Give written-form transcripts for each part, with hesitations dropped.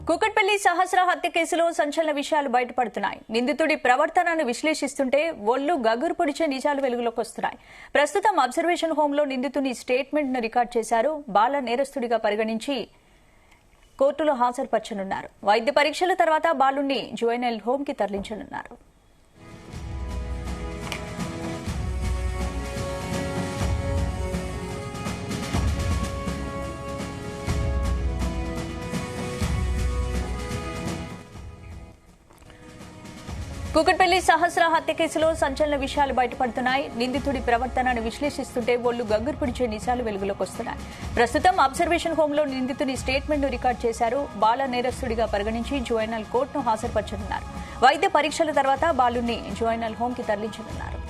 కూకట్పల్లి సహస్ర హత్య కేసులో సంచలన విషయాలు బయటపడుతున్నాయి. నిందితుడి ప్రవర్తనను విశ్లేషిస్తుంటే ఒళ్లు గగురు పొడిచే నిజాలు వెలుగులోకి వస్తున్నాయి. ప్రస్తుతం అబ్జర్వేషన్ హోంలో నిందితుని స్టేట్మెంట్ ను రికార్డు చేశారు. బాల నేరస్తుడిగా పరిగణించి కోర్టులో హాజరుపరచనున్నారు. వైద్య పరీక్షల తర్వాత బాలుణ్ణి జువెనైల్ హోమ్ కి తరలించనున్నారు. కూకట్పల్లి సహస్ర హత్య కేసులో సంచలన విషయాలు బయటపడుతున్నాయి. నిందితుడి ప్రవర్తనను విశ్లేషిస్తుంటే ఒళ్లు గగ్గురు పిడిచే నిజాలు వెలుగులోకి వస్తున్నాయి. ప్రస్తుతం అబ్జర్వేషన్ హోంలో నిందితుని స్టేట్మెంట్ ను రికార్డు చేశారు. బాల నేరస్తుడిగా పరిగణించి జువెనైల్ కోర్టును హాజరుపరచనున్నారు. వైద్య పరీక్షల తర్వాత బాలుణ్ణి జువెనైల్ హోమ్ కి తరలించనున్నారు.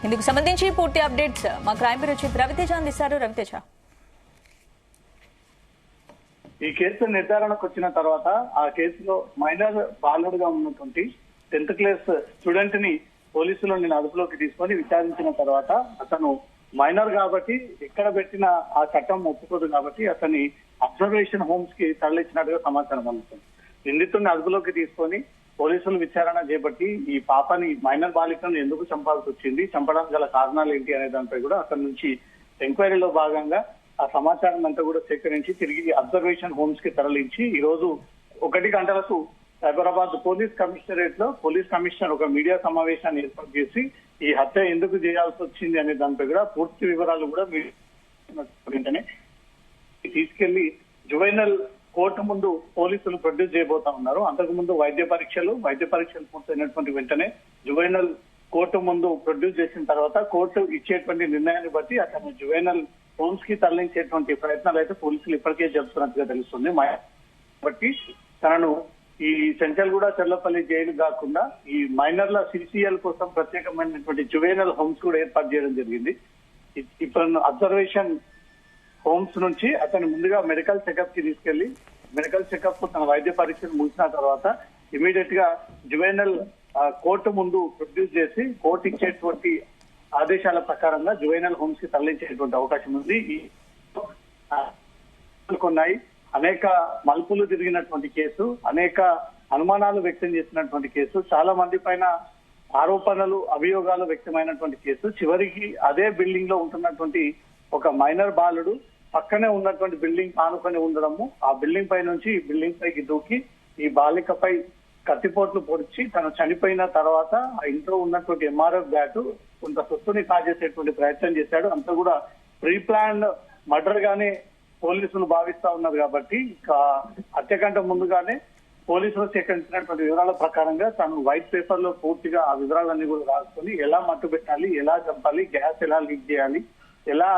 ఇందుకు సంబంధించి పూర్తి అప్డేట్స్ మా క్రైమ్ బ్యూరో చీఫ్ రవితేజ అందిస్తారు. రవితేజ, ఈ కేసు నిర్ధారణకు వచ్చిన తర్వాత ఆ కేసులో మైనర్ బాలుడుగా ఉన్నటువంటి 10th క్లాస్ స్టూడెంట్ ని పోలీసులు నేను అదుపులోకి తీసుకొని విచారించిన తర్వాత అతను మైనర్ కాబట్టి ఎక్కడ పెట్టిన ఆ చట్టం ఒప్పుకోదు కాబట్టి అతన్ని అబ్జర్వేషన్ హోమ్స్ కి తరలించినట్టుగా సమాచారం అందుతుంది. నిందితుడిని అదుపులోకి తీసుకొని పోలీసులు విచారణ చేపట్టి ఈ పాపని మైనర్ బాలికను ఎందుకు చంపాల్సి వచ్చింది, చంపడానికి గల కారణాలు ఏంటి అనే దానిపై కూడా అతని నుంచి ఎంక్వైరీలో భాగంగా ఆ సమాచారం అంతా కూడా సేకరించి తిరిగి అబ్జర్వేషన్ హోమ్స్ కి తరలించి ఈ రోజు 1 గంటలకు సైబరాబాద్ పోలీస్ కమిషనరేట్ లో పోలీస్ కమిషనర్ ఒక మీడియా సమావేశాన్ని ఏర్పాటు చేసి ఈ హత్య ఎందుకు చేయాల్సి వచ్చింది అనే దానిపై కూడా పూర్తి వివరాలు కూడా వెంటనే తీసుకెళ్లి జువెనైల్ కోర్టు ముందు పోలీసులు ప్రొడ్యూస్ చేయబోతా ఉన్నారు. అంతకుముందు వైద్య పరీక్షలు పూర్తయినటువంటి వెంటనే జువెనైల్ కోర్టు ముందు ప్రొడ్యూస్ చేసిన తర్వాత కోర్టు ఇచ్చేటువంటి నిర్ణయాన్ని బట్టి అతను జువెనైల్ హోమ్స్ కి తరలించేటువంటి ప్రయత్నాలు అయితే పోలీసులు ఇప్పటికే జరుపుతున్నట్టుగా తెలుస్తుంది. కాబట్టి తనను ఈ చెంచల్గూడ చెర్లపల్లి జైలు కాకుండా ఈ మైనర్ల సిసిఎల్ కోసం ప్రత్యేకమైనటువంటి జువెనైల్ హోమ్స్ కూడా ఏర్పాటు చేయడం జరిగింది. ఇప్పుడు అబ్జర్వేషన్ హోమ్స్ నుంచి అతను ముందుగా మెడికల్ చెకప్ కి తీసుకెళ్లి మెడికల్ చెకప్ తన వైద్య పరీక్షలు ముగిసిన తర్వాత ఇమీడియట్ గా జువెనైల్ కోర్టు ముందు ప్రొడ్యూస్ చేసి కోర్టు ఇచ్చేటువంటి ఆదేశాల ప్రకారంగా జువెనైల్ హోమ్స్ కి తరలించేటువంటి అవకాశం ఉంది. కొన్నాయి అనేక మలుపులు తిరిగినటువంటి కేసు, అనేక అనుమానాలు వ్యక్తం చేసినటువంటి కేసు, చాలా మంది పైన ఆరోపణలు అభియోగాలు వ్యక్తమైనటువంటి కేసు. చివరికి అదే బిల్డింగ్ లో ఉంటున్నటువంటి ఒక మైనర్ బాలుడు పక్కనే ఉన్నటువంటి బిల్డింగ్ ఆనుకొని ఉండడము, ఆ బిల్డింగ్ పై నుంచి ఈ బిల్డింగ్ పైకి దూకి ఈ బాలికపై కత్తిపోట్లు పొడిచి తను చనిపోయిన తర్వాత ఆ ఇంట్లో ఉన్నటువంటి ఎంఆర్ఎఫ్ బ్యాట్ కొంత సొత్తుని కాజేసేటువంటి ప్రయత్నం చేశాడు. అంతా కూడా ప్రీ ప్లాన్ మర్డర్ గానే పోలీసులు భావిస్తా ఉన్నారు. కాబట్టి హత్య కంటే ముందుగానే పోలీసులు సేకరించినటువంటి వివరాల ప్రకారంగా తను వైట్ పేపర్ లో పూర్తిగా ఆ వివరాలన్నీ కూడా రాసుకొని ఎలా మట్టు పెట్టాలి, ఎలా చంపాలి, గ్యాస్ ఎలా లీక్ చేయాలి, ఎలా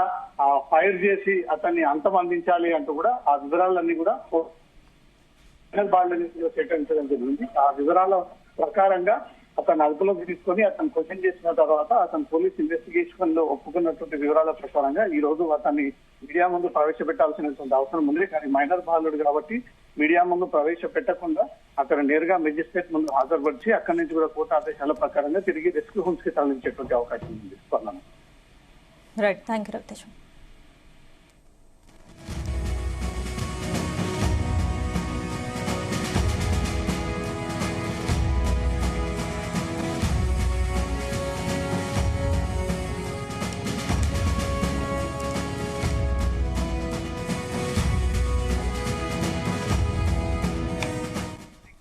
ఫైర్ చేసి అతన్ని అంతం అందించాలి అంటూ కూడా ఆ వివరాలన్నీ కూడా బాల్ని సేకరించడం జరిగింది. ఆ వివరాల ప్రకారంగా అతను అదుపులోకి తీసుకొని అతను క్వశ్చన్ చేసిన తర్వాత అతను పోలీస్ ఇన్వెస్టిగేషన్ లో ఒప్పుకున్నటువంటి వివరాల ప్రకారంగా ఈ రోజు అతన్ని మీడియా ముందు ప్రవేశపెట్టాల్సినటువంటి అవసరం ఉంది. కానీ మైనర్ బాలుడు కాబట్టి మీడియా ముందు ప్రవేశపెట్టకుండా అక్కడ నేరుగా మెజిస్ట్రేట్ ముందు హాజరుపరిచి అక్కడి నుంచి కూడా కోర్టు ఆదేశాల ప్రకారంగా తిరిగి రెస్క్యూ హోమ్స్ కి తరలించేటువంటి అవకాశం ఉంది. Right, thank you Raviteja.